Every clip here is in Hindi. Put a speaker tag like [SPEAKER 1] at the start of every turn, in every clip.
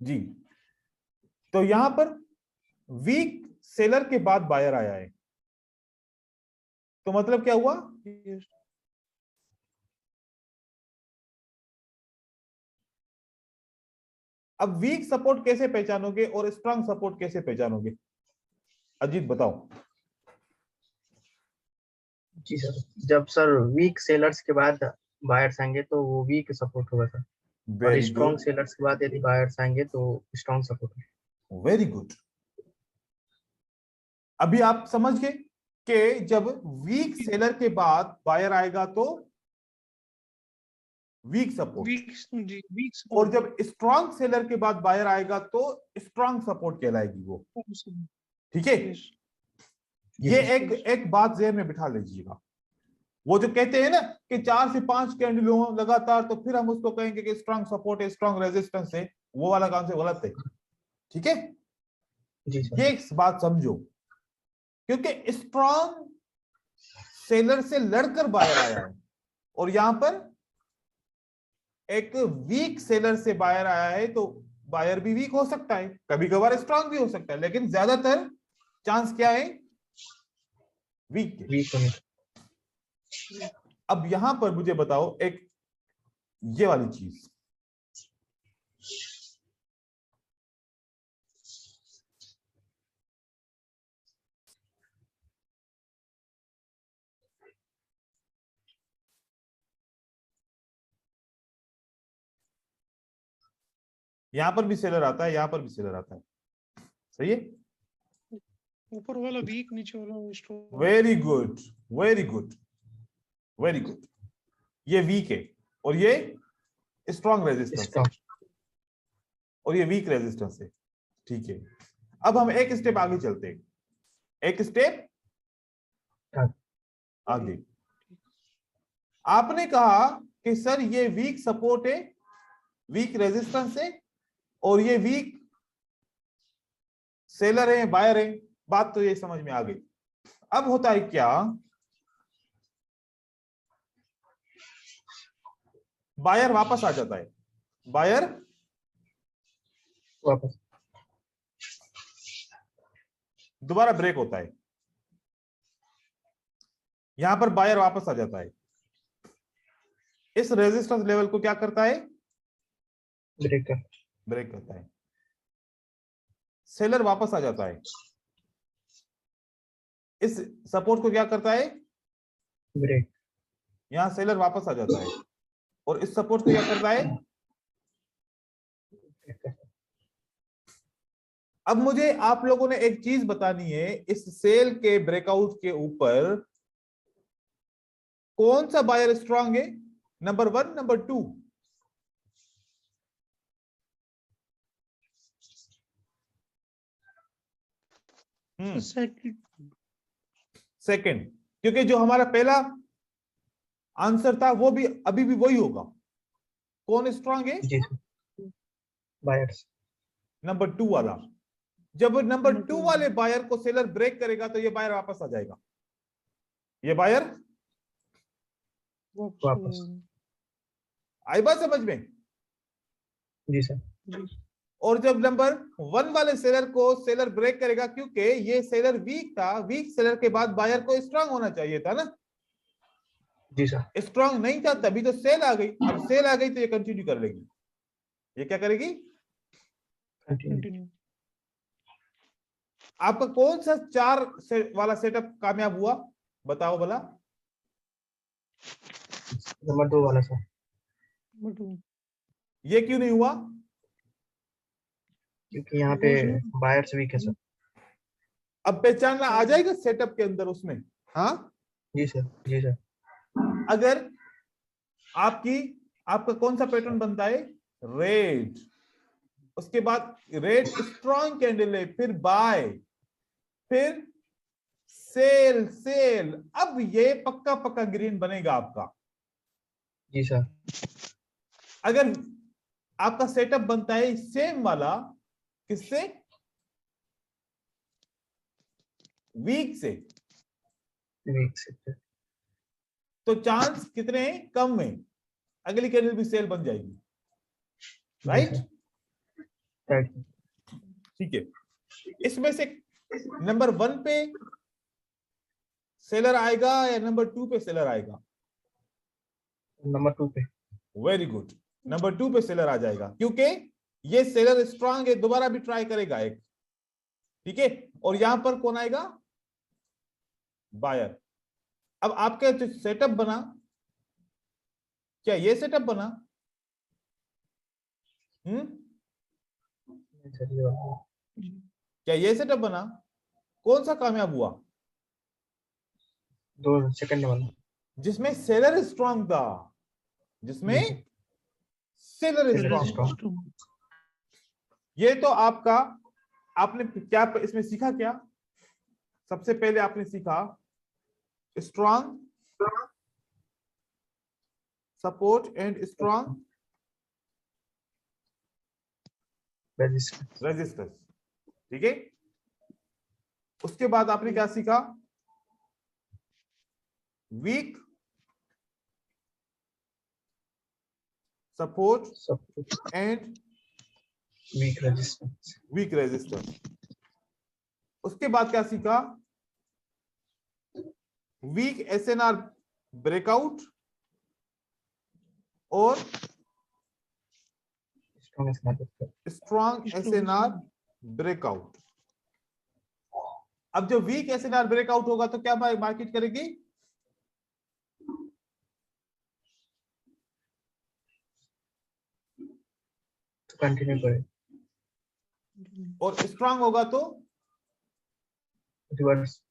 [SPEAKER 1] जी। तो यहां पर वीक सेलर के बाद बायर आया है, तो मतलब क्या हुआ? अब वीक सपोर्ट कैसे पहचानोगे और स्ट्रांग सपोर्ट कैसे पहचानोगे? अजीत बताओ।
[SPEAKER 2] जी सर, जब सर वीक सेलर्स के बाद बायर्स आएंगे तो वो वीक सपोर्ट होगा सर, और
[SPEAKER 1] वेरी
[SPEAKER 2] स्ट्रॉन्ग
[SPEAKER 1] गुड,
[SPEAKER 2] सेलर्स के बाद यदि बायर्स आएंगे तो स्ट्रॉन्ग सपोर्ट होगा।
[SPEAKER 1] Very good. अभी आप समझ गए कि जब वीक सेलर के बाद बायर आएगा तो वीक सपोर्ट,
[SPEAKER 3] वीक
[SPEAKER 1] और जब स्ट्रांग सेलर के बाद बायर आएगा तो स्ट्रांग सपोर्ट कहलाएगी वो। ठीक है, ये एक एक बात ज़हन में बिठा लीजिएगा। वो जो कहते हैं ना कि 4 से 5 कैंडल हो लगातार तो फिर हम उसको कहेंगे कि स्ट्रांग सपोर्ट है, स्ट्रांग रेजिस्टेंस है, वो वाला काम से गलत है। ठीक है, ये एक बात समझो, क्योंकि स्ट्रांग सेलर से लड़कर बायर आया है और यहां पर एक वीक सेलर से बायर आया है, तो बायर भी वीक हो सकता है, कभी कभार स्ट्रांग भी हो सकता है, लेकिन ज्यादातर चांस क्या है? वीक के। अब यहां पर मुझे बताओ एक ये वाली चीज, यहां पर भी सेलर आता है, यहां पर भी सेलर आता है, सही है?
[SPEAKER 3] ऊपर वाला वीक, नीचे वाला strong.
[SPEAKER 1] Very good, very good, very good. ये वीक है और ये स्ट्रॉन्ग रेजिस्टेंस है, और ये वीक रेजिस्टेंस है। ठीक है, अब हम एक स्टेप आगे चलते हैं, एक स्टेप आगे। आपने कहा कि सर ये वीक सपोर्ट है, वीक रेजिस्टेंस है, और ये वीक सेलर है, बायर है। बात तो ये समझ में आ गई। अब होता है क्या, बायर वापस आ जाता है, बायर
[SPEAKER 2] वापस
[SPEAKER 1] दोबारा ब्रेक होता है, यहां पर बायर वापस आ जाता है, इस रेजिस्टेंस लेवल को क्या करता है? ब्रेक करता है। सेलर वापस आ जाता है, इस सपोर्ट को क्या करता है?
[SPEAKER 2] ब्रेक।
[SPEAKER 1] यहां सेलर वापस आ जाता है और इस सपोर्ट को क्या करता है? अब मुझे आप लोगों ने एक चीज बतानी है, इस सेल के ब्रेकआउट के ऊपर कौन सा बायर स्ट्रांग है? Number 1, number 2? सेकंड, क्योंकि जो हमारा पहला आंसर था वो भी अभी भी वही होगा। कौन स्ट्रांग है?
[SPEAKER 2] बायर्स।
[SPEAKER 1] नंबर 2 वाला। जब नंबर 2 वाले बायर को सेलर ब्रेक करेगा तो ये बायर वापस आ जाएगा, ये बायर
[SPEAKER 2] वापस।
[SPEAKER 1] आई बात समझ में?
[SPEAKER 2] जी सर।
[SPEAKER 1] और जब नंबर 1 वाले सेलर को सेलर ब्रेक करेगा, क्योंकि ये सेलर वीक था, वीक सेलर के बाद बायर को स्ट्रांग होना चाहिए था ना?
[SPEAKER 2] जी सर।
[SPEAKER 1] स्ट्रांग नहीं था, तभी तो सेल आ गई। अब सेल आ गई तो ये कंटिन्यू कर लेगी। ये क्या करेगी?
[SPEAKER 2] कंटिन्यू।
[SPEAKER 1] आपका कौन सा 4 वाला सेटअप कामयाब हुआ? बताओ भला।
[SPEAKER 2] नंबर 2 वाला सर।
[SPEAKER 1] ये क्यों नहीं हुआ?
[SPEAKER 2] क्योंकि यहाँ पे बायर्स वीक है सर।
[SPEAKER 1] अब पहचानना आ जाएगा सेटअप के अंदर उसमें। हाँ
[SPEAKER 2] जी सर। जी सर।
[SPEAKER 1] अगर आपका कौन सा पैटर्न बनता है? रेड, उसके बाद रेड स्ट्रॉन्ग कैंडल है, फिर बाय, फिर सेल, सेल, अब ये पक्का पक्का ग्रीन बनेगा आपका।
[SPEAKER 2] जी सर।
[SPEAKER 1] अगर आपका सेटअप बनता है सेम वाला, किससे? वीक से,
[SPEAKER 2] वीक से।
[SPEAKER 1] तो चांस कितने हैं? कम है, अगली कैंडल भी सेल बन जाएगी, राइट? ठीक है, इसमें से नंबर 1 पे सेलर आएगा या नंबर 2 पे सेलर आएगा?
[SPEAKER 2] नंबर 2 पे।
[SPEAKER 1] वेरी गुड, नंबर 2 पे सेलर आ जाएगा, क्योंकि ये सेलर स्ट्रांग है, दोबारा भी ट्राई करेगा एक, ठीक है। और यहां पर कौन आएगा? बायर। अब आपका जो सेटअप बना, क्या ये सेटअप बना? क्या ये सेटअप बना? कौन सा कामयाब हुआ?
[SPEAKER 2] 2 सेकंड वाला,
[SPEAKER 1] जिसमें सेलर स्ट्रांग था, जिसमें सेलर स्ट्रांग था। ये तो आपका, आपने क्या इसमें सीखा? क्या सबसे पहले आपने सीखा? Strong support and strong resistance, ठीक है। उसके बाद आपने क्या सीखा? Weak support and
[SPEAKER 2] weak
[SPEAKER 1] resistance. उसके बाद क्या सीखा? वीक एसएनआर ब्रेकआउट और स्ट्रॉन्ग एसएनआर ब्रेकआउट। अब जो वीक एसएनआर ब्रेकआउट होगा तो क्या मार्केट करेगी?
[SPEAKER 2] तो कंटिन्यू करें।
[SPEAKER 1] और स्ट्रांग होगा तो
[SPEAKER 2] रिवर्स।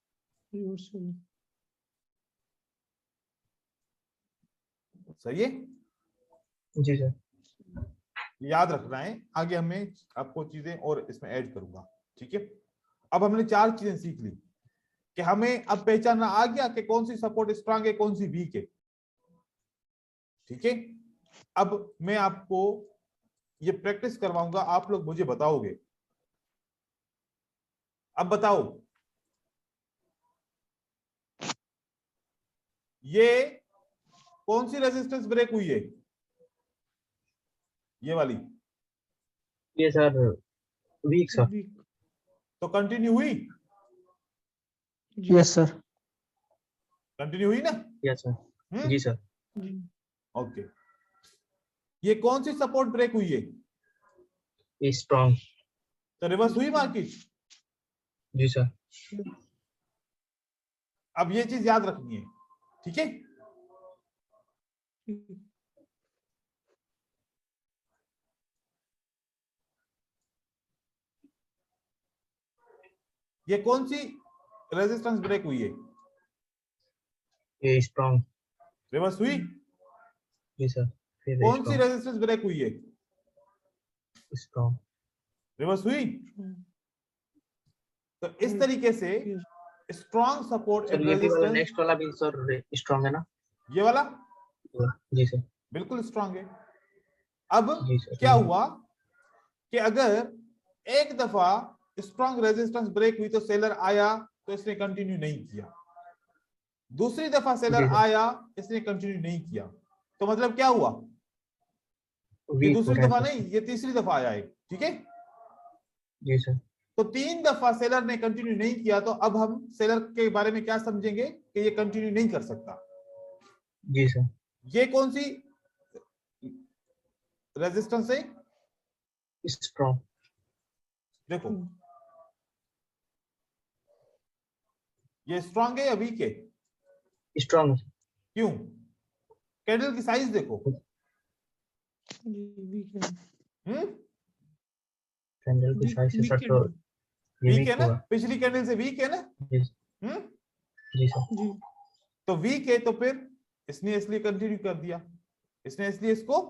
[SPEAKER 1] सही है
[SPEAKER 2] जी सर।
[SPEAKER 1] याद रखना है, आगे हमें आपको चीजें और इसमें ऐड करूंगा, ठीक है। अब हमने 4 चीजें सीख ली कि हमें अब पहचानना आ गया कि कौन सी सपोर्ट स्ट्रांग है, कौन सी वीक है, ठीक है। अब मैं आपको ये प्रैक्टिस करवाऊंगा, आप लोग मुझे बताओगे। अब बताओ, ये कौन सी रेजिस्टेंस ब्रेक हुई है? ये वाली।
[SPEAKER 2] ये सर वीक सर।
[SPEAKER 1] तो कंटिन्यू हुई?
[SPEAKER 2] Yes sir.
[SPEAKER 1] कंटिन्यू हुई ना?
[SPEAKER 2] Yes sir. जी सर।
[SPEAKER 1] ओके। ये कौन सी सपोर्ट ब्रेक हुई है?
[SPEAKER 2] ये स्ट्रॉन्ग।
[SPEAKER 1] तो रिवर्स हुई मार्केट?
[SPEAKER 2] जी सर।
[SPEAKER 1] अब ये चीज याद रखनी है, ठीक है। ये कौन सी रेजिस्टेंस ब्रेक हुई है?
[SPEAKER 2] ये स्ट्रॉन्ग।
[SPEAKER 1] रिवर्स हुई?
[SPEAKER 2] जी सर। फिर
[SPEAKER 1] कौन सी रेजिस्टेंस ब्रेक हुई है?
[SPEAKER 2] स्ट्रॉन्ग।
[SPEAKER 1] रिवर्स हुई? तो इस तरीके से strong support and resistance.
[SPEAKER 2] Next वाला भी सर स्ट्रॉन्ग है ना?
[SPEAKER 1] ये वाला
[SPEAKER 2] जी सर।
[SPEAKER 1] बिल्कुल स्ट्रॉन्ग है। अब
[SPEAKER 2] जी सर।
[SPEAKER 1] क्या हुआ कि अगर एक दफा स्ट्रॉन्ग रेजिस्टेंस ब्रेक हुई तो सेलर आया तो इसने कंटिन्यू नहीं किया, दूसरी दफा सेलर आया इसने कंटिन्यू नहीं किया, तो मतलब क्या हुआ? ये दूसरी दफा नहीं, ये तीसरी दफा आया है, ठीक है।
[SPEAKER 2] जी सर।
[SPEAKER 1] तो 3 दफा सेलर ने कंटिन्यू नहीं किया, तो अब हम सेलर के बारे में क्या समझेंगे कि ये कंटिन्यू नहीं कर सकता।
[SPEAKER 2] जी सर।
[SPEAKER 1] ये कौन सी रेजिस्टेंस है?
[SPEAKER 2] स्ट्रॉन्ग।
[SPEAKER 1] देखो ये स्ट्रॉन्ग है या वीक है?
[SPEAKER 2] स्ट्रॉन्ग।
[SPEAKER 1] क्यों? कैंडल की साइज देखो।
[SPEAKER 2] कैंडल की साइज से सर तो
[SPEAKER 1] वीक है ना, पिछली कैंडल से वीक है ना।
[SPEAKER 2] जी सर।
[SPEAKER 1] तो वीक है तो फिर इसने इसलिए कंटिन्यू कर दिया, इसने इसलिए इसको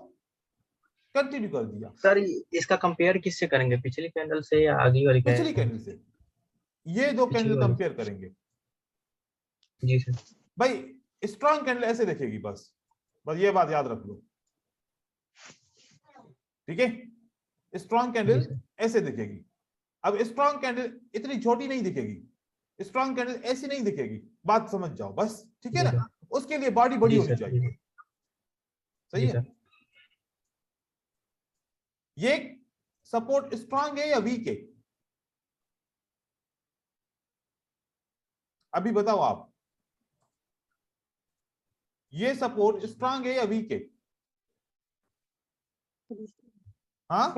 [SPEAKER 1] कंटिन्यू कर दिया।
[SPEAKER 2] सर इसका कंपेयर किससे करेंगे, पिछली कैंडल से या आगे वाली?
[SPEAKER 1] पिछली कैंडल से। ये 2 कैंडल कंपेयर करेंगे।
[SPEAKER 2] जी सर।
[SPEAKER 1] भाई स्ट्रॉन्ग कैंडल ऐसे दिखेगी, बस ये बात याद रख लो, ठीक है। स्ट्रॉन्ग कैंडल ऐसे दिखेगी। अब स्ट्रॉन्ग कैंडल इतनी छोटी नहीं दिखेगी, स्ट्रॉन्ग कैंडल ऐसी नहीं दिखेगी, बात समझ जाओ बस, ठीक है ना। उसके लिए बॉडी बड़ी होनी चाहिए, सही है। ये सपोर्ट स्ट्रांग है या वीक है? अभी बताओ आप, ये सपोर्ट स्ट्रांग है या वीक है? हाँ,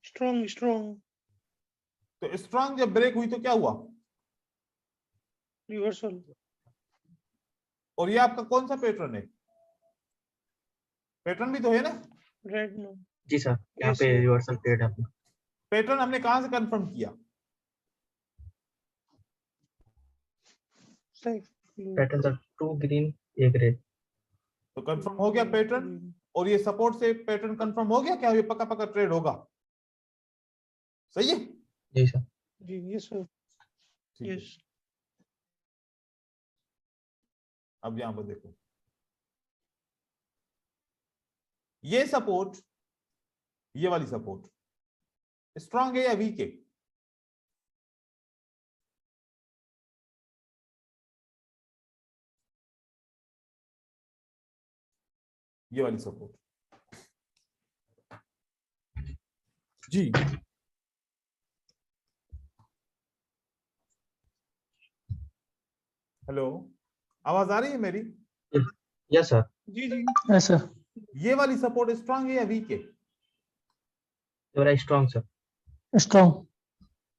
[SPEAKER 3] स्ट्रॉन्ग स्ट्रॉन्ग
[SPEAKER 1] तो स्ट्रांग जब ब्रेक हुई तो क्या हुआ?
[SPEAKER 3] रिवर्सल
[SPEAKER 1] और ये आपका कौन सा पैटर्न है? पैटर्न भी तो है ना?
[SPEAKER 3] रेड नो
[SPEAKER 2] जी सर, यहाँ
[SPEAKER 3] Yes,
[SPEAKER 2] पे
[SPEAKER 3] sir.
[SPEAKER 2] रिवर्सल पीरियड है अपना।
[SPEAKER 1] पैटर्न हमने कहां से कंफर्म किया?
[SPEAKER 2] Pattern sir 2 green 1 red.
[SPEAKER 1] तो कंफर्म हो गया पैटर्न, और ये सपोर्ट से पैटर्न कंफर्म हो गया क्या? ये पक्का पक्का ट्रेड होगा, सही है?
[SPEAKER 2] जी सर।
[SPEAKER 3] जी यस सर
[SPEAKER 1] ठीक है।
[SPEAKER 3] यस
[SPEAKER 1] अब यहां पर देखो, ये सपोर्ट, ये वाली सपोर्ट स्ट्रांग है या वीक है? ये वाली सपोर्ट जी, हेलो, आवाज आ रही है मेरी?
[SPEAKER 2] Yes sir.
[SPEAKER 3] जी जी
[SPEAKER 4] यस सर।
[SPEAKER 1] ये वाली सपोर्ट स्ट्रांग है या वीक है?
[SPEAKER 2] थोड़ा स्ट्रॉन्ग सर।
[SPEAKER 4] स्ट्रॉन्ग।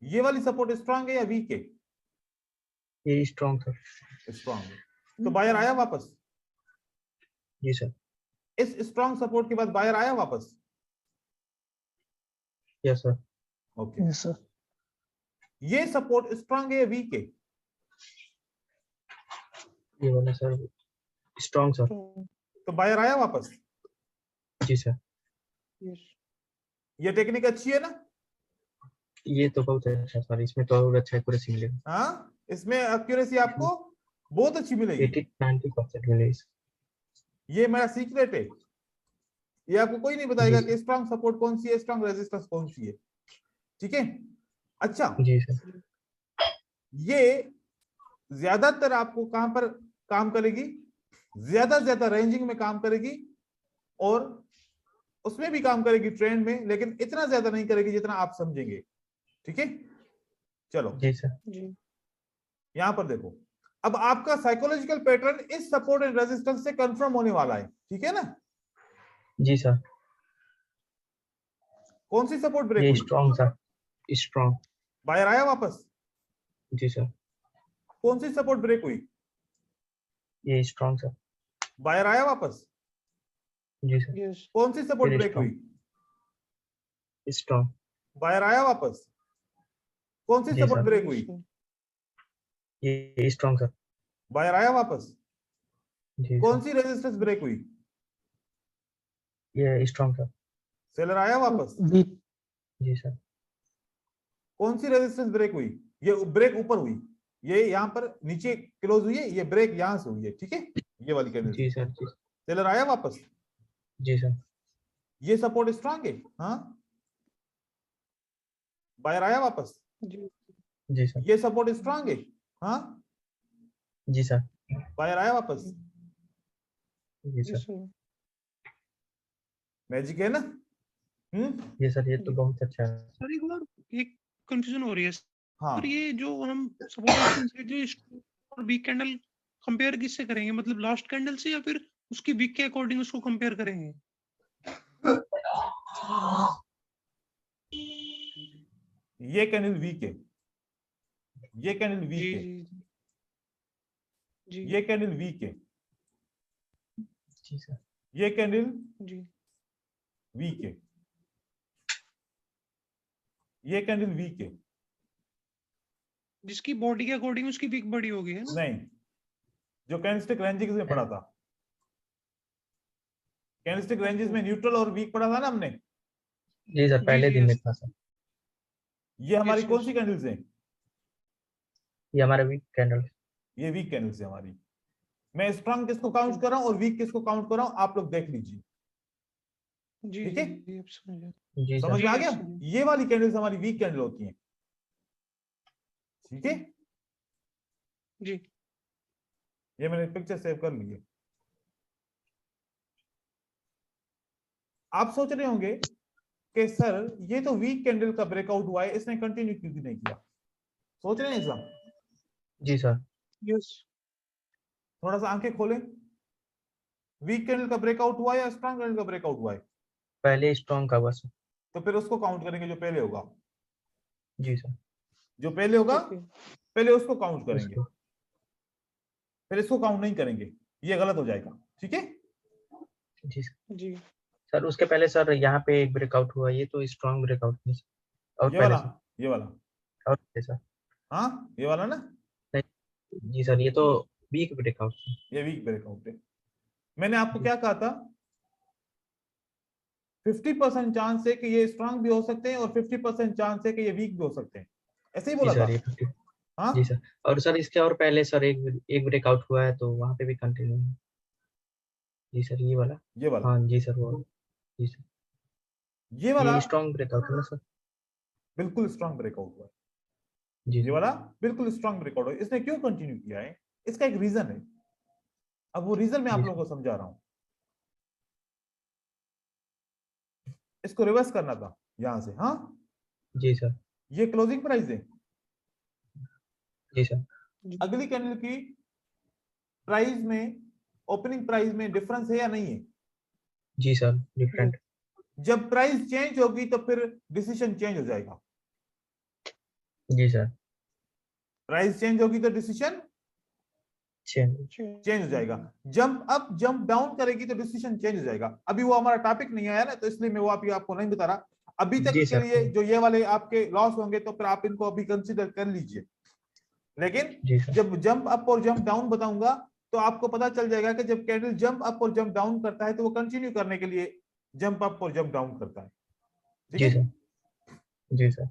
[SPEAKER 1] ये वाली सपोर्ट स्ट्रांग है या वीक है?
[SPEAKER 2] ये स्ट्रॉन्ग सर।
[SPEAKER 1] स्ट्रांग है। तो बायर आया वापस?
[SPEAKER 2] जी सर।
[SPEAKER 1] इस स्ट्रांग सपोर्ट के बाद बायर आया वापस?
[SPEAKER 2] Yes sir.
[SPEAKER 1] Okay.
[SPEAKER 4] Yes sir.
[SPEAKER 1] ये सपोर्ट स्ट्रांग है या वीक है?
[SPEAKER 2] ये वाला सर स्ट्रॉन्ग सर।
[SPEAKER 1] तो बायर आया वापस?
[SPEAKER 2] जी सर।
[SPEAKER 3] यस
[SPEAKER 1] ये टेक्निक अच्छी है ना?
[SPEAKER 2] ये तो बहुत अच्छा सर, इसमें तो और अच्छा एक्यूरेसी मिलेगा।
[SPEAKER 1] हाँ, इसमें एक्यूरेसी आपको बहुत अच्छी मिलेगी।
[SPEAKER 2] 80-90% मिलेगी।
[SPEAKER 1] ये मेरा सीक्रेट है, ये आपको कोई नहीं बताएगा कि स्ट्रांग सपोर्ट कौन सी है, स्ट्रांग रेजिस्टेंस कौन सी है। ठीक है? अच्छा,
[SPEAKER 2] जी सर।
[SPEAKER 1] ये ज्यादातर आपको कहां पर काम करेगी? ज्यादा से ज्यादा रेंजिंग में काम करेगी, और उसमें भी काम करेगी ट्रेंड में, लेकिन इतना ज्यादा नहीं करेगी जितना आप समझेंगे। ठीक है? चलो
[SPEAKER 2] जी सर।
[SPEAKER 3] जी
[SPEAKER 1] यहां पर देखो, अब आपका साइकोलॉजिकल पैटर्न इस सपोर्ट एंड रेजिस्टेंस से कंफर्म होने वाला है। ठीक है ना?
[SPEAKER 2] जी सर।
[SPEAKER 1] कौन सी सपोर्ट ब्रेक
[SPEAKER 2] ये
[SPEAKER 1] हुई?
[SPEAKER 2] Strong sir. स्ट्रॉन्ग।
[SPEAKER 1] बायर आया वापस?
[SPEAKER 2] जी सर।
[SPEAKER 1] कौन सी सपोर्ट ब्रेक हुई?
[SPEAKER 2] ये स्ट्रॉन्ग सर।
[SPEAKER 1] बायर आया वापस?
[SPEAKER 2] जी सर।
[SPEAKER 3] यस
[SPEAKER 1] कौन सी सपोर्ट
[SPEAKER 2] फिर
[SPEAKER 1] ब्रेक हुई?
[SPEAKER 2] स्ट्रॉन्ग।
[SPEAKER 1] बायर आया वापस? कौन सी
[SPEAKER 2] जी
[SPEAKER 1] सपोर्ट
[SPEAKER 2] सर।
[SPEAKER 1] ब्रेक हुई?
[SPEAKER 2] ये स्ट्रॉन्ग सर।
[SPEAKER 1] बायर आया वापस?
[SPEAKER 2] जी
[SPEAKER 1] कौन
[SPEAKER 2] सर।
[SPEAKER 1] सी रेजिस्टेंस ब्रेक हुई?
[SPEAKER 2] ये स्ट्रॉन्ग सर।
[SPEAKER 1] सेलर आया वापस?
[SPEAKER 4] वीक।
[SPEAKER 2] जी सर।
[SPEAKER 1] कौन सी रेजिस्टेंस ब्रेक हुई? ये ब्रेक ऊपर हुई, ये यहां पर नीचे क्लोज हुई है, ये ब्रेक यहां से हुई है। ठीक है? ये वाली कैंडल
[SPEAKER 2] जी सर। जी
[SPEAKER 1] सेलर आया वापस?
[SPEAKER 2] जी सर।
[SPEAKER 1] ये सपोर्ट स्ट्रांग है। हाँ, बायर आया वापस?
[SPEAKER 3] जी
[SPEAKER 2] जी सर।
[SPEAKER 1] ये सपोर्ट स्ट्रांग है। हाँ,
[SPEAKER 2] जी सर।
[SPEAKER 1] बायर आया वापस?
[SPEAKER 2] जी
[SPEAKER 3] यस
[SPEAKER 2] सर।
[SPEAKER 3] सर
[SPEAKER 1] मैजिक है ना?
[SPEAKER 2] ये सर, ये तो बहुत अच्छा है।
[SPEAKER 3] सर एक बार एक कंफ्यूजन हो रही है
[SPEAKER 1] हाँ,
[SPEAKER 3] सर, ये जो हम सपोर्ट जो और वीक कैंडल कंपेयर किससे करेंगे? मतलब लास्ट कैंडल से, या फिर उसकी वीक के अकॉर्डिंग उसको कंपेयर करेंगे?
[SPEAKER 1] ये कैंडल वीक है, ये कैंडल वीक
[SPEAKER 3] जी
[SPEAKER 1] है,
[SPEAKER 3] जी जी
[SPEAKER 1] ये कैंडल वीक है,
[SPEAKER 2] जी सर।
[SPEAKER 1] ये कैंडल
[SPEAKER 3] जी
[SPEAKER 1] वीक है, ये कैंडल वीक है।
[SPEAKER 3] जिसकी बॉडी के अकॉर्डिंग उसकी वीक बड़ी होगी, है ना?
[SPEAKER 1] नहीं, जो कैंडलस्टिक रेंजेस में पढ़ा था, कैंडलस्टिक रेंजेस में न्यूट्रल और वीक पढ़ा था ना हमने।
[SPEAKER 2] जी सर, पहले
[SPEAKER 3] जी,
[SPEAKER 2] दिन में
[SPEAKER 3] यस
[SPEAKER 2] था सर।
[SPEAKER 1] ये हमारी
[SPEAKER 3] यस
[SPEAKER 1] कौन
[SPEAKER 3] यस
[SPEAKER 1] सी कैंडल्स हैं?
[SPEAKER 2] ये हमारा वीक कैंडल।
[SPEAKER 1] ये वीक कैंडल्स है हमारी। मैं स्ट्रांग किसको काउंट कर रहा हूं और वीक किसको काउंट कर रहा हूं, आप लोग देख लीजिए।
[SPEAKER 3] जी
[SPEAKER 1] ठीक
[SPEAKER 3] जी
[SPEAKER 1] है?
[SPEAKER 3] जी अब समझ गया।
[SPEAKER 2] जी
[SPEAKER 1] समझ
[SPEAKER 2] सर।
[SPEAKER 1] में आ
[SPEAKER 3] जी,
[SPEAKER 1] गया?
[SPEAKER 3] समझ गया।
[SPEAKER 1] ये वाली कैंडल्स हमारी वीक कैंडल होती हैं। ठीक है?
[SPEAKER 3] जी
[SPEAKER 1] ये मैंने पिक्चर सेव कर ली है। आप सोच रहे होंगे कि सर ये तो वीक कैंडल का ब्रेकआउट हुआ है, इसने कंटिन्यू क्यों नहीं किया? सोच रहे हैं इसका?
[SPEAKER 2] जी सर।
[SPEAKER 3] यस।
[SPEAKER 1] थोड़ा सा आंखें खोलें। वीक कैंडल का ब्रेकआउट हुआ है या स्ट्रॉन्ग कैंडल का ब्रेकआउट हुआ है?
[SPEAKER 2] पहले स्ट्रॉन्ग का बस।
[SPEAKER 1] तो फिर उसको काउंट करेंगे जो पहले होगा।
[SPEAKER 2] जी सर।
[SPEAKER 1] जो पहले होगा
[SPEAKER 3] ओके।
[SPEAKER 1] पहले उसको काउंट करेंगे,
[SPEAKER 2] उसको।
[SPEAKER 1] फिर इसको काउंट नहीं करेंगे, ये गलत हो जाएगा। ठीक है?
[SPEAKER 2] जी सर।
[SPEAKER 3] जी।
[SPEAKER 2] सर उसके पहले सर यहाँ पे एक ब्रेकआउट हुआ, ये तो स्ट्रॉन्ग ब्रेकआउट नहीं सर। और
[SPEAKER 1] ये
[SPEAKER 2] पहले
[SPEAKER 1] वाला,
[SPEAKER 2] सर।
[SPEAKER 1] ये वाला,
[SPEAKER 2] और पहले सर।
[SPEAKER 1] हाँ ये वाला ना,
[SPEAKER 2] नहीं जी सर, ये तो वीक ब्रेकआउट।
[SPEAKER 1] ये वीक ब्रेकआउट है। मैंने आपको क्या कहा था? 50% चांस है कि ये स्ट्रांग भी हो सकते हैं और 50% चांस है कि ये वीक भी हो सकते हैं, ऐसे ही
[SPEAKER 2] जी
[SPEAKER 1] बोला था।
[SPEAKER 2] सर ये 50।
[SPEAKER 1] हाँ
[SPEAKER 2] जी सर। और सर इसके और पहले सर एक ब्रेकआउट हुआ है, तो वहाँ पे भी कंटिन्यू। जी सर ये वाला।
[SPEAKER 1] ये वाला,
[SPEAKER 2] हाँ जी सर वो। जी सर।
[SPEAKER 1] ये वाला
[SPEAKER 2] ये स्ट्रॉन्ग ब्रेकआउट है ना सर?
[SPEAKER 1] बिल्कुल स्ट्रांग ब्रेकआउट हुआ है।
[SPEAKER 2] जी
[SPEAKER 1] ये
[SPEAKER 2] सर।
[SPEAKER 1] वाला बिल्कुल स्ट्रांग ब्रेकआउट हुआ है। इसने क्यों कंटिन्यू किया है? इसका एक रीजन है। अब वो रीजन मैं आप
[SPEAKER 2] जी
[SPEAKER 1] लोगों
[SPEAKER 2] सर।
[SPEAKER 1] को समझा रहा हूं। इसको रिवर्स करना था यहां से। हाँ,
[SPEAKER 2] जी सर।
[SPEAKER 1] ये क्लोजिंग प्राइस है।
[SPEAKER 2] जी सर।
[SPEAKER 3] जी।
[SPEAKER 1] अगली कैंडल की प्राइस में, ओपनिंग प्राइस में डिफरेंस है या नहीं है?
[SPEAKER 2] जी सर डिफरेंट।
[SPEAKER 1] जब प्राइस चेंज होगी तो फिर डिसीजन चेंज हो जाएगा।
[SPEAKER 2] जी सर।
[SPEAKER 1] प्राइस चेंज होगी तो डिसीजन
[SPEAKER 2] चेंज।
[SPEAKER 1] चेंज हो जाएगा। जंप अप जंप डाउन करेगी तो डिसीजन चेंज हो जाएगा। अभी वो हमारा टॉपिक नहीं आया ना, तो इसलिए मैं वो अभी आपको नहीं बता रहा। अभी तक
[SPEAKER 2] जी
[SPEAKER 1] के
[SPEAKER 2] सर।
[SPEAKER 1] लिए जो ये वाले आपके लॉस होंगे तो फिर आप इनको अभी कंसीडर कर लीजिए। लेकिन
[SPEAKER 2] जी सर।
[SPEAKER 1] जब जंप अप और जंप डाउन बताऊंगा तो आपको पता चल जाएगा कि जब कैंडल जंप अप और जंप डाउन करता है तो वो कंटिन्यू करने के लिए जंप अप और जंप डाउन करता है। ठीक
[SPEAKER 2] जी
[SPEAKER 1] है?
[SPEAKER 2] सर। जी सर।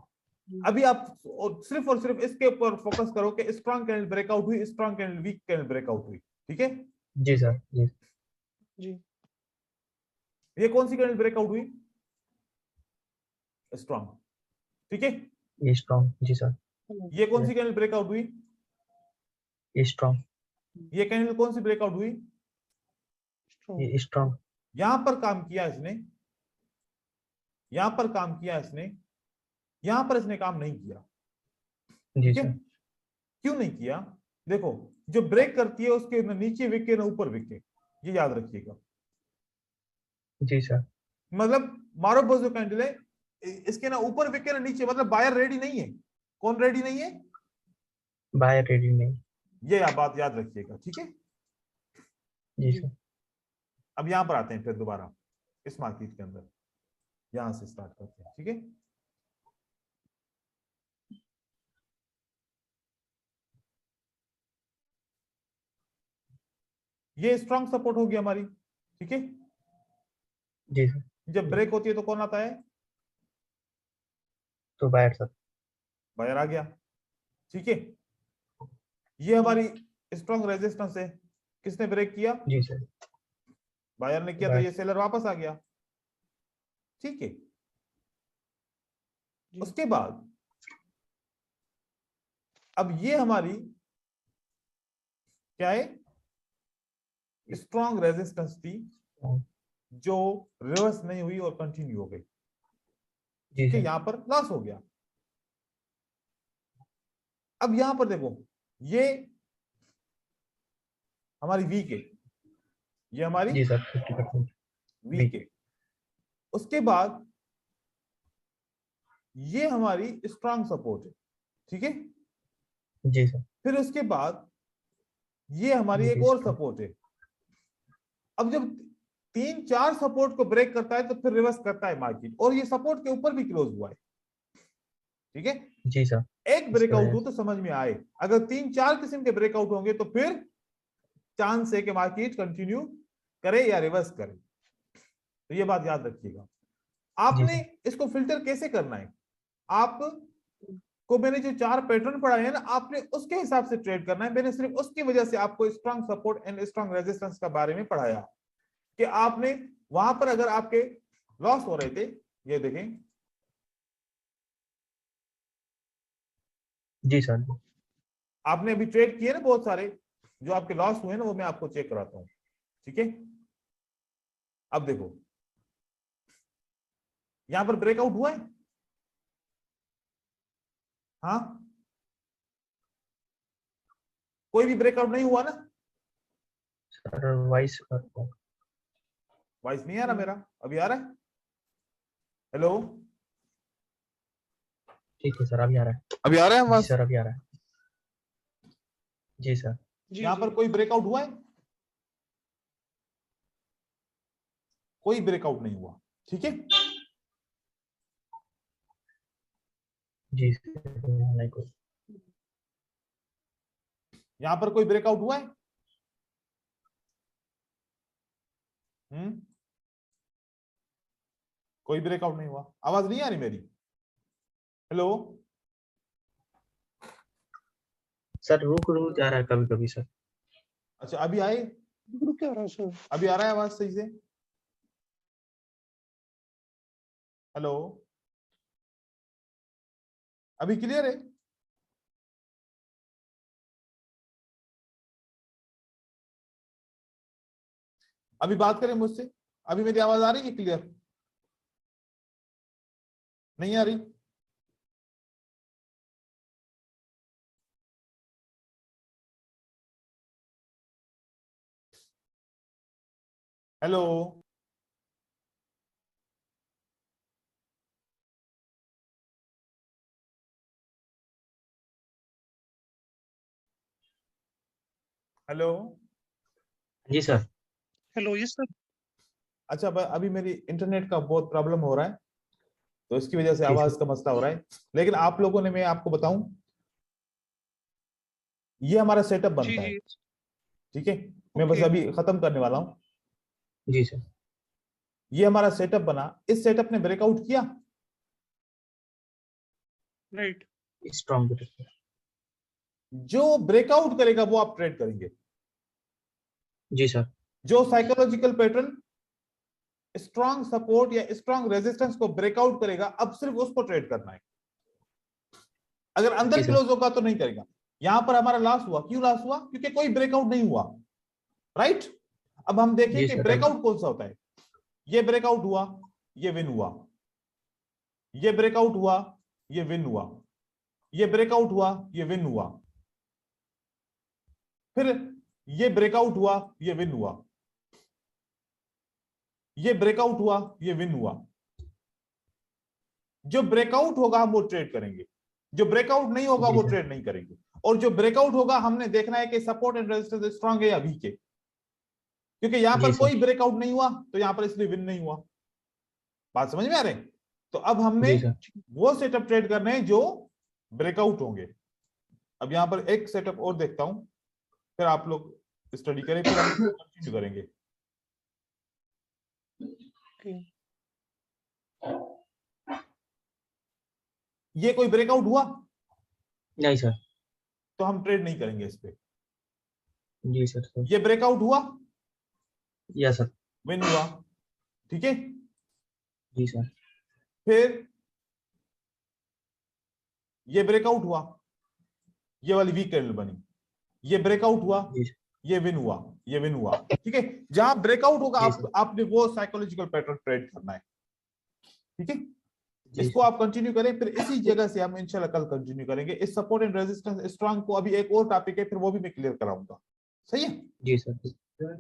[SPEAKER 1] अभी आप और सिर्फ इसके ऊपर फोकस करो कि स्ट्रॉन्ग कैंडल ब्रेकआउट हुई, strong candle weak candle breakout हुई। ठीक है?
[SPEAKER 2] जी सर। जी।
[SPEAKER 3] जी।
[SPEAKER 1] ये कौन सी कैंडल ब्रेकआउट हुई? स्ट्रॉन्ग। ठीक है?
[SPEAKER 2] ये स्ट्रॉन्ग। जी सर।
[SPEAKER 1] ये कौन सी कैंडल ब्रेकआउट हुई?
[SPEAKER 2] ये स्ट्रॉन्ग।
[SPEAKER 1] ये कैंडल कौन सी ब्रेकआउट हुई?
[SPEAKER 2] ये स्ट्रॉन्ग।
[SPEAKER 1] यहां पर काम किया इसने, यहां पर काम किया इसने, यहां पर इसने काम नहीं किया।
[SPEAKER 2] जी
[SPEAKER 1] ठीक है?
[SPEAKER 2] सर।
[SPEAKER 1] क्यों नहीं किया? देखो, जो ब्रेक करती है उसके न नीचे विके ना ऊपर विके, ये याद रखिएगा।
[SPEAKER 2] जी सर।
[SPEAKER 1] मतलब मारो बस जो कैंडल है, इसके ना ऊपर विके ना नीचे, मतलब बायर रेडी नहीं है। कौन रेडी नहीं है?
[SPEAKER 2] बायर रेडी नहीं।
[SPEAKER 1] ये बात याद रखिएगा। ठीक है?
[SPEAKER 2] जी सर।
[SPEAKER 1] अब यहां पर आते हैं फिर दोबारा इस मार्केट के अंदर, यहां से स्टार्ट करते हैं। ठीक है? ये स्ट्रॉन्ग सपोर्ट होगी हमारी। ठीक है?
[SPEAKER 2] जी सर।
[SPEAKER 1] जब ब्रेक होती है तो कौन आता है?
[SPEAKER 2] तो बायर सर।
[SPEAKER 1] बायर आ गया। ठीक है? ये हमारी स्ट्रॉन्ग रेजिस्टेंस है। किसने ब्रेक किया?
[SPEAKER 2] जी सर।
[SPEAKER 1] बायर ने किया, तो
[SPEAKER 2] बायर।
[SPEAKER 1] ये सेलर वापस आ गया। ठीक है? उसके बाद अब ये हमारी क्या है? स्ट्रॉन्ग रेजिस्टेंस थी जो रिवर्स नहीं हुई और कंटिन्यू हो गई।
[SPEAKER 2] जी
[SPEAKER 1] ठीक है?
[SPEAKER 2] सर।
[SPEAKER 1] यहां पर लॉस हो गया। अब यहां पर देखो, ये हमारी वीक है, ये हमारी
[SPEAKER 2] जी सर 50%।
[SPEAKER 1] वीक है। उसके बाद ये हमारी स्ट्रॉन्ग सपोर्ट है। ठीक है?
[SPEAKER 2] जी सर।
[SPEAKER 1] फिर उसके बाद ये हमारी
[SPEAKER 2] ये
[SPEAKER 1] एक
[SPEAKER 2] भी
[SPEAKER 1] और
[SPEAKER 2] strong।
[SPEAKER 1] सपोर्ट है। अब जब 3-4 सपोर्ट को ब्रेक करता है तो फिर रिवर्स करता है मार्केट, और ये सपोर्ट के ऊपर भी क्लोज हुआ है। ठीक है?
[SPEAKER 2] जी सर।
[SPEAKER 1] एक
[SPEAKER 2] इसकी
[SPEAKER 1] ब्रेकआउट
[SPEAKER 2] वजह
[SPEAKER 1] हो
[SPEAKER 2] से।
[SPEAKER 1] तो समझ में आए। अगर 3-4 किस्म के ब्रेकआउट होंगे तो फिर चांस है कि मार्केट कंटिन्यू करे या रिवर्स करे। तो ये बात याद रखिएगा।
[SPEAKER 2] जी
[SPEAKER 1] आपने
[SPEAKER 2] सर।
[SPEAKER 1] इसको फिल्टर कैसे करना है? आप को मैंने जो 4 पैटर्न पढ़ाए हैं ना, आपने उसके हिसाब से ट्रेड करना है। मैंने सिर्फ उसकी वजह से आपको strong support and strong resistance का बारे में पढ़ाया कि आपने वहां पर अगर आपके लॉस हो रहे थे, ये देखें,
[SPEAKER 2] जी सर।
[SPEAKER 1] आपने अभी ट्रेड किए ना बहुत सारे, जो आपके लॉस हुए ना वो मैं आपको चेक कराता हूं। ठीक है? अब देखो, यहां पर ब्रेकआउट हुआ है? हाँ, कोई भी ब्रेकआउट नहीं हुआ ना?
[SPEAKER 2] सर वाइस
[SPEAKER 1] वॉइस नहीं आ रहा मेरा? अभी आ रहा है? हेलो,
[SPEAKER 2] ठीक है सर, अभी आ रहा है।
[SPEAKER 1] अभी आ रहा है
[SPEAKER 2] जी
[SPEAKER 1] आवाज?
[SPEAKER 2] सर, अभी आ रहा है। जी सर।
[SPEAKER 3] जी
[SPEAKER 1] यहां पर कोई ब्रेकआउट हुआ है? कोई ब्रेकआउट नहीं हुआ, ठीक है।
[SPEAKER 2] जी सर, नहीं कोई।
[SPEAKER 1] यहां पर कोई ब्रेकआउट हुआ है? कोई ब्रेकआउट नहीं हुआ। आवाज नहीं आ रही मेरी? हेलो,
[SPEAKER 2] सर रुक रुक जा रहा है कभी कभी सर।
[SPEAKER 1] अच्छा अभी आए?
[SPEAKER 3] रुक क्या रहा है सर?
[SPEAKER 1] अभी आ रहा है आवाज सही से? हेलो, अभी क्लियर है? अभी बात करें मुझसे, अभी मेरी आवाज आ रही है क्लियर? नहीं आ रही? Hello, hello.
[SPEAKER 2] जी सर।
[SPEAKER 3] Hello, yes sir.
[SPEAKER 1] अच्छा, अभी मेरी इंटरनेट का बहुत प्रॉब्लम हो रहा है, तो इसकी वजह से
[SPEAKER 2] जी
[SPEAKER 1] आवाज
[SPEAKER 2] सर।
[SPEAKER 1] का मसला हो रहा है। लेकिन आप लोगों ने, मैं आपको बताऊं, ये हमारा सेटअप
[SPEAKER 3] जी
[SPEAKER 1] बनता है,
[SPEAKER 3] जी।
[SPEAKER 1] ठीक है। मैं बस
[SPEAKER 3] ओके।
[SPEAKER 1] अभी खत्म करने वाला हूं।
[SPEAKER 2] जी सर।
[SPEAKER 1] ये हमारा सेटअप बना, इस सेटअप ने ब्रेकआउट किया।
[SPEAKER 3] राइट।
[SPEAKER 2] स्ट्रॉन्ग।
[SPEAKER 1] जो ब्रेकआउट करेगा वो आप ट्रेड करेंगे।
[SPEAKER 2] जी सर।
[SPEAKER 1] जो साइकोलॉजिकल पैटर्न स्ट्रॉन्ग सपोर्ट या स्ट्रॉन्ग रेजिस्टेंस को ब्रेकआउट करेगा, अब सिर्फ उसको ट्रेड करना है। अगर अंदर
[SPEAKER 2] जी सर।
[SPEAKER 1] क्लोज होगा तो नहीं करेगा। यहां पर हमारा लॉस हुआ, क्यों लॉस हुआ? क्योंकि कोई ब्रेकआउट नहीं हुआ, राइट। अब हम देखें
[SPEAKER 2] जी
[SPEAKER 1] कि
[SPEAKER 2] सर।
[SPEAKER 1] ब्रेकआउट कौन सा होता है। ये ब्रेकआउट हुआ, ये विन हुआ। ये ब्रेकआउट हुआ, ये विन हुआ। ये ब्रेकआउट हुआ, ये विन हुआ। फिर ये ब्रेकआउट हुआ, ये विन हुआ। ये ब्रेकआउट हुआ, ये विन हुआ। जो ब्रेकआउट होगा हम वो ट्रेड करेंगे, जो ब्रेकआउट नहीं होगा
[SPEAKER 2] जी
[SPEAKER 1] वो
[SPEAKER 2] सर।
[SPEAKER 1] ट्रेड नहीं करेंगे। और जो ब्रेकआउट होगा हमने देखना है कि सपोर्ट एंड रेजिस्टेंस स्ट्रांग है या वीक है। क्योंकि यहां
[SPEAKER 2] जी
[SPEAKER 1] पर
[SPEAKER 2] सर।
[SPEAKER 1] कोई ब्रेकआउट नहीं हुआ तो यहां पर इसलिए विन नहीं हुआ। बात समझ में आ रही? तो अब हमने
[SPEAKER 2] जी सर।
[SPEAKER 1] वो सेटअप ट्रेड करने हैं जो ब्रेकआउट होंगे। अब यहां पर एक सेटअप और देखता हूं, फिर आप लोग स्टडी करें, फिर हम कंटिन्यू करेंगे।
[SPEAKER 3] ओके।
[SPEAKER 1] ये कोई ब्रेकआउट हुआ
[SPEAKER 2] नहीं सर।
[SPEAKER 1] तो हम ट्रेड नहीं करेंगे इस पे।
[SPEAKER 2] जी सर। सर।
[SPEAKER 1] ये ब्रेकआउट हुआ,
[SPEAKER 2] यस सर।
[SPEAKER 1] विन हुआ, ठीक है।
[SPEAKER 2] जी सर।
[SPEAKER 1] फिर ये ब्रेकआउट हुआ, ये वाली वीक कैंडल बनी। ये ब्रेकआउट हुआ,
[SPEAKER 2] जी सर।
[SPEAKER 1] ये विन हुआ, ये विन हुआ, ठीक है। जहां ब्रेकआउट होगा
[SPEAKER 2] जी सर।
[SPEAKER 1] आपने वो साइकोलॉजिकल पैटर्न ट्रेड करना है, ठीक है।
[SPEAKER 2] जी
[SPEAKER 1] इसको
[SPEAKER 2] सर।
[SPEAKER 1] आप कंटिन्यू करें, फिर इसी जगह से हम इंशाल्लाह कल कंटिन्यू करेंगे। इस सपोर्ट एंड रेजिस्टेंस स्ट्रांग को अभी एक और टॉपिक है, फिर वो भी मैं क्लियर कराऊंगा, सही है।
[SPEAKER 2] जी सर।
[SPEAKER 1] फिर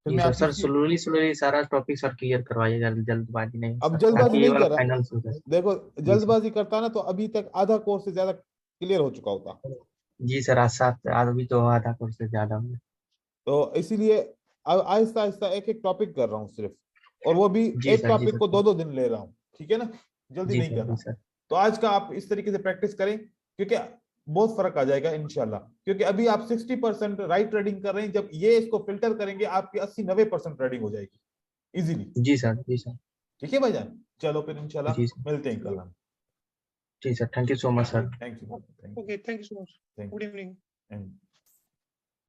[SPEAKER 2] जी
[SPEAKER 1] मैं
[SPEAKER 2] सर।
[SPEAKER 1] आपकी
[SPEAKER 2] सर स्लोली स्लोली सारा टॉपिक सर क्लियर करवाइएगा, जल्दबाजी नहीं
[SPEAKER 1] अब
[SPEAKER 2] सर,
[SPEAKER 1] जल्दबाजी
[SPEAKER 2] ताकि ये
[SPEAKER 1] नहीं
[SPEAKER 2] वाला
[SPEAKER 1] कर रहा।
[SPEAKER 2] फाइनल हो जाए।
[SPEAKER 1] देखो,
[SPEAKER 2] जी सर।
[SPEAKER 1] जल्दबाजी करता ना तो अभी तक आधा कोर्स से ज्यादा क्लियर हो चुका होता।
[SPEAKER 2] जी सर, आज 7 आज भी तो आधा कोर्स से ज्यादा हो गया।
[SPEAKER 1] तो इसीलिए अब आहिस्ता आहिस्ता एक एक टॉपिक कर रहा हूँ सिर्फ, और वो भी
[SPEAKER 2] जी
[SPEAKER 1] एक
[SPEAKER 2] सर। जी
[SPEAKER 1] टॉपिक को
[SPEAKER 2] सर।
[SPEAKER 1] 2-2 दिन ले रहा हूँ, ठीक है ना। जल्दी
[SPEAKER 2] जी
[SPEAKER 1] नहीं
[SPEAKER 2] सर।
[SPEAKER 1] कर
[SPEAKER 2] जी
[SPEAKER 1] रहा।
[SPEAKER 2] सर।
[SPEAKER 1] तो आज का आप इस तरीके से प्रैक्टिस करें, क्योंकि बहुत फर्क आ जाएगा इंशाल्लाह। क्योंकि अभी आप 60% राइट ट्रेडिंग कर रहे हैं, जब ये इसको फिल्टर करेंगे आपकी 80-90% ट्रेडिंग हो जाएगी इजीली,
[SPEAKER 2] जी सर। जी सर।
[SPEAKER 1] ठीक है भाईजान। चलो फिर इंशाल्लाह
[SPEAKER 2] जी सर।
[SPEAKER 1] मिलते हैं कल हम।
[SPEAKER 2] जी sir, thank you so much sir.
[SPEAKER 1] Thank you, thank you,
[SPEAKER 3] okay, thank you so much.
[SPEAKER 1] Thank
[SPEAKER 3] good evening.
[SPEAKER 1] You.